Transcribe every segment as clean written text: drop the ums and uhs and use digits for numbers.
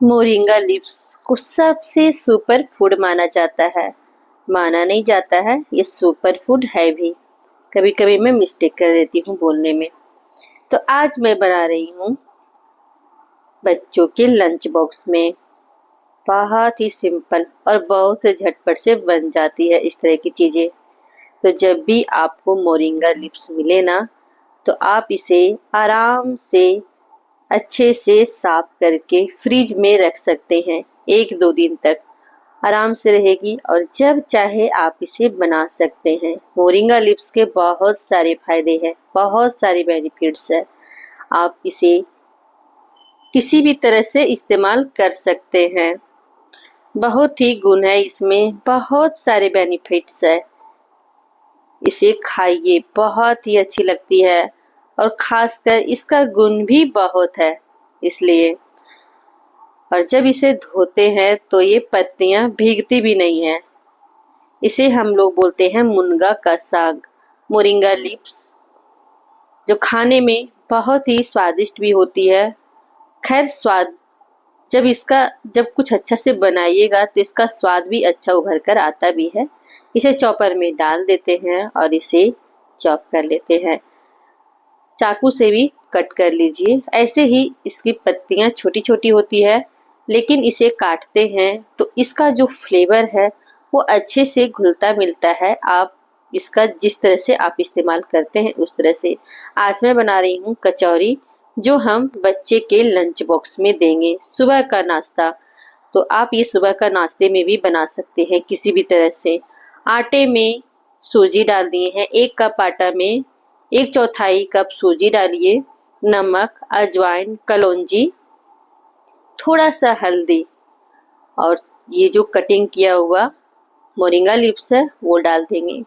Moringa leaves को सबसे super food माना जाता है। माना नहीं जाता है, ये सुपर फूड है भी। कभी कभी मैं मिस्टेक कर देती हूँ बोलने में। तो आज मैं बना रही हूँ बच्चों के लंच बॉक्स में। बहुत ही सिंपल और बहुत से झटपट से बन जाती है इस तरह की चीजें। तो जब भी आपको मोरिंगा लीव्स मिले ना, तो आप इसे आराम से अच्छे से साफ करके फ्रिज में रख सकते हैं। 1-2 दिन तक आराम से रहेगी और जब चाहे आप इसे बना सकते हैं। मोरिंगा लीव्स के बहुत सारे फायदे हैं, बहुत सारे बेनिफिट्स है। आप इसे किसी भी तरह से इस्तेमाल कर सकते हैं। बहुत ही गुण है इसमें, बहुत सारे बेनिफिट्स है। इसे खाइए, बहुत ही अच्छी लगती है और खासकर इसका गुण भी बहुत है इसलिए। और जब इसे धोते हैं तो ये पत्तियां भीगती भी नहीं है। इसे हम लोग बोलते हैं मुनगा का साग, मोरिंगा लीव्स, जो खाने में बहुत ही स्वादिष्ट भी होती है। खैर स्वाद जब कुछ अच्छा से बनाइएगा तो इसका स्वाद भी अच्छा उभर कर आता भी है। इसे चॉपर में डाल देते हैं और इसे चॉप कर लेते हैं। चाकू से भी कट कर लीजिए। ऐसे ही इसकी पत्तियां छोटी छोटी होती है, लेकिन इसे काटते हैं तो इसका जो फ्लेवर है वो अच्छे से घुलता मिलता है। आप इसका जिस तरह से आप इस्तेमाल करते हैं उस तरह से। आज मैं बना रही हूँ कचौरी, जो हम बच्चे के लंच बॉक्स में देंगे, सुबह का नाश्ता। तो आप ये सुबह का नाश्ते में भी बना सकते हैं किसी भी तरह से। आटे में सूजी डाल दिए हैं, 1 कप आटा में 1/4 कप सूजी डालिए, नमक, अजवाइन, कलौंजी, थोड़ा सा हल्दी और ये जो कटिंग किया हुआ मोरिंगा लीव्स है वो डाल देंगे।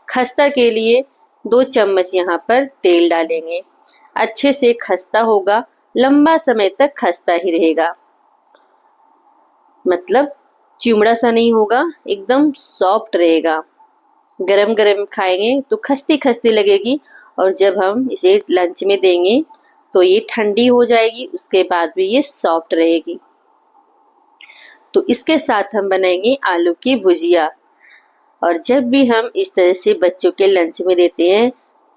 खस्ता के लिए 2 चम्मच यहाँ पर तेल डालेंगे। अच्छे से खस्ता होगा, लंबा समय तक खस्ता ही रहेगा। मतलब चिमड़ा सा नहीं होगा, एकदम सॉफ्ट रहेगा। गरम गरम खाएंगे तो खस्ती खस्ती लगेगी और जब हम इसे लंच में देंगे तो ये ठंडी हो जाएगी, उसके बाद भी ये सॉफ्ट रहेगी। तो इसके साथ हम बनाएंगे आलू की भुजिया। और जब भी हम इस तरह से बच्चों के लंच में देते हैं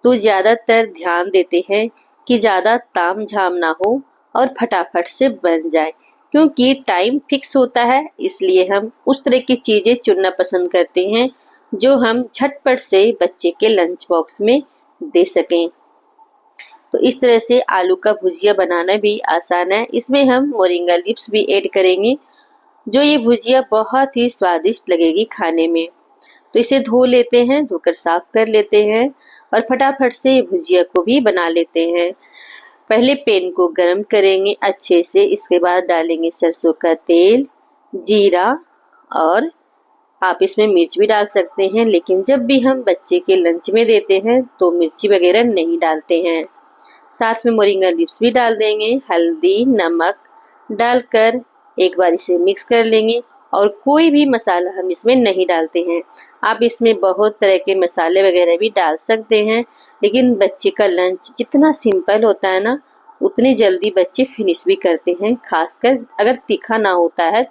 तो ज़्यादातर ध्यान देते हैं कि ज़्यादा ताम झाम ना हो और फटाफट से बन जाए, क्योंकि टाइम फिक्स होता है। इसलिए हम उस तरह की चीज़ें चुनना पसंद करते हैं जो हम झटपट से बच्चे के लंच बॉक्स में दे सकें। तो इस तरह से आलू का भुजिया बनाना भी आसान है। इसमें हम मोरिंगा लीव्स भी ऐड करेंगे, जो ये भुजिया बहुत ही स्वादिष्ट लगेगी खाने में। तो इसे धो लेते हैं, धोकर साफ कर लेते हैं और फटाफट से भुजिया को भी बना लेते हैं। पहले पैन को गरम करेंगे अच्छे से, इसके बाद डालेंगे सरसों का तेल, जीरा, और आप इसमें मिर्च भी डाल सकते हैं, लेकिन जब भी हम बच्चे के लंच में देते हैं तो मिर्ची वगैरह नहीं डालते हैं। साथ में मोरिंगा लीव्स भी डाल देंगे, हल्दी, नमक डालकर एक बार इसे मिक्स कर लेंगे। और कोई भी मसाला हम इसमें नहीं डालते हैं। आप इसमें बहुत तरह के मसाले वगैरह भी डाल सकते हैं, लेकिन बच्चे का लंच जितना सिंपल होता है ना, उतनी जल्दी बच्चे फिनिश भी करते हैं, खासकर अगर तीखा ना होता है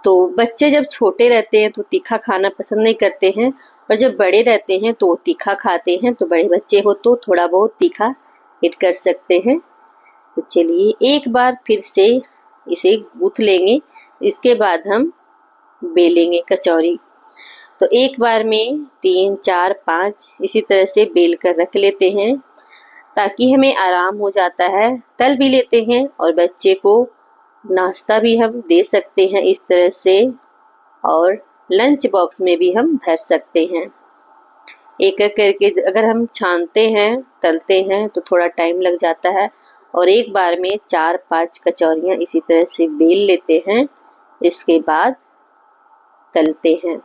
तो बच्चे जब छोटे रहते हैं तो तीखा खाना पसंद नहीं करते हैं, और जब बड़े रहते हैं तो तीखा खाते हैं। तो बड़े बच्चे हो तो थोड़ा बहुत तीखा ऐड कर सकते हैं। तो चलिए एक बार फिर से इसे गूंथ लेंगे, इसके बाद हम बेलेंगे कचौरी। तो एक बार में 3, 4, 5 इसी तरह से बेल कर रख लेते हैं, ताकि हमें आराम हो जाता है। तल भी लेते हैं और बच्चे को नाश्ता भी हम दे सकते हैं इस तरह से, और लंच बॉक्स में भी हम भर सकते हैं। एक एक करके अगर हम छानते हैं, तलते हैं तो थोड़ा टाइम लग जाता है, और एक बार में 4-5 कचौरियाँ इसी तरह से बेल लेते हैं, इसके बाद तलते हैं।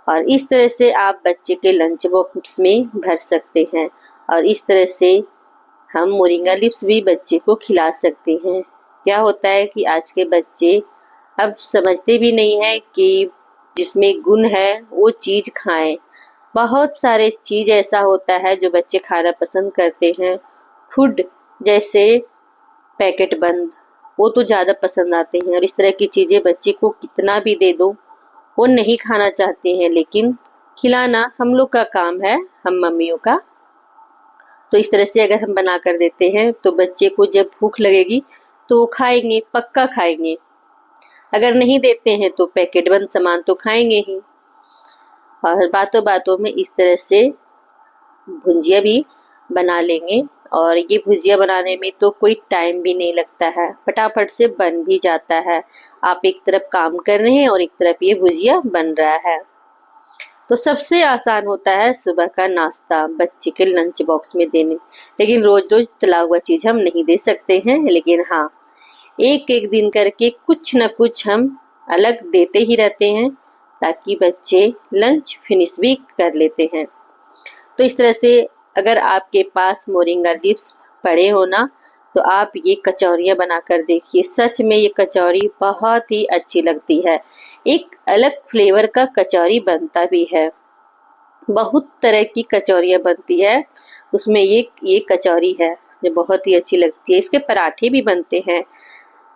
और इस तरह से आप बच्चे के लंच बॉक्स में भर सकते हैं। और इस तरह से हम मोरिंगा लीव्स भी बच्चे को खिला सकते हैं। क्या होता है कि आज के बच्चे अब समझते भी नहीं है कि जिसमें गुण है वो चीज़ खाएं। बहुत सारे चीज़ ऐसा होता है जो बच्चे खाना पसंद करते हैं, फूड जैसे पैकेट बंद वो तो ज़्यादा पसंद आते हैं। और इस तरह की चीज़ें बच्चे को कितना भी दे दो, वो नहीं खाना चाहते हैं, लेकिन खिलाना हम लोग का काम है, हम मम्मियों का। तो इस तरह से अगर हम बना कर देते हैं तो बच्चे को जब भूख लगेगी तो वो खाएंगे, पक्का खाएंगे। अगर नहीं देते हैं तो पैकेट बंद सामान तो खाएंगे ही। और बातों बातों में इस तरह से भुंजिया भी बना लेंगे। और ये भुजिया बनाने में तो कोई टाइम भी नहीं लगता है, फटाफट से बन भी जाता है। आप एक तरफ काम कर रहे हैं और एक तरफ ये भुजिया बन रहा है। तो सबसे आसान होता है सुबह का नाश्ता बच्चे के लंच बॉक्स में देने। लेकिन रोज रोज तला हुआ चीज हम नहीं दे सकते हैं, लेकिन हाँ, एक एक दिन करके कुछ न कुछ हम अलग देते ही रहते हैं, ताकि बच्चे लंच फिनिश भी कर लेते हैं। तो इस तरह से अगर आपके पास मोरिंगा लीव्स पड़े हो ना, तो आप ये कचौरियाँ बनाकर देखिए। सच में ये कचौरी बहुत ही अच्छी लगती है। एक अलग फ्लेवर का कचौरी बनता भी है। बहुत तरह की कचौरियाँ बनती है, उसमें ये कचौरी है जो बहुत ही अच्छी लगती है। इसके पराठे भी बनते हैं,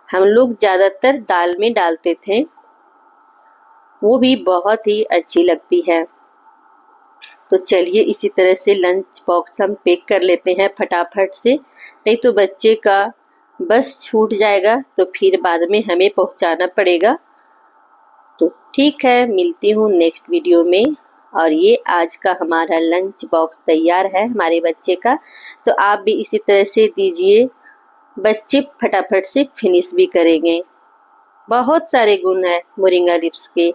हम लोग ज़्यादातर दाल में डालते थे, वो भी बहुत ही अच्छी लगती है। तो चलिए इसी तरह से लंच बॉक्स हम पैक कर लेते हैं फटाफट से, नहीं तो बच्चे का बस छूट जाएगा तो फिर बाद में हमें पहुंचाना पड़ेगा। तो ठीक है, मिलती हूँ नेक्स्ट वीडियो में। और ये आज का हमारा लंच बॉक्स तैयार है हमारे बच्चे का। तो आप भी इसी तरह से दीजिए, बच्चे फटाफट से फिनिश भी करेंगे। बहुत सारे गुण हैं मोरिंगा लीव्स के।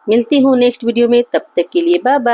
मिलती हूँ नेक्स्ट वीडियो में, तब तक के लिए बाय बाय।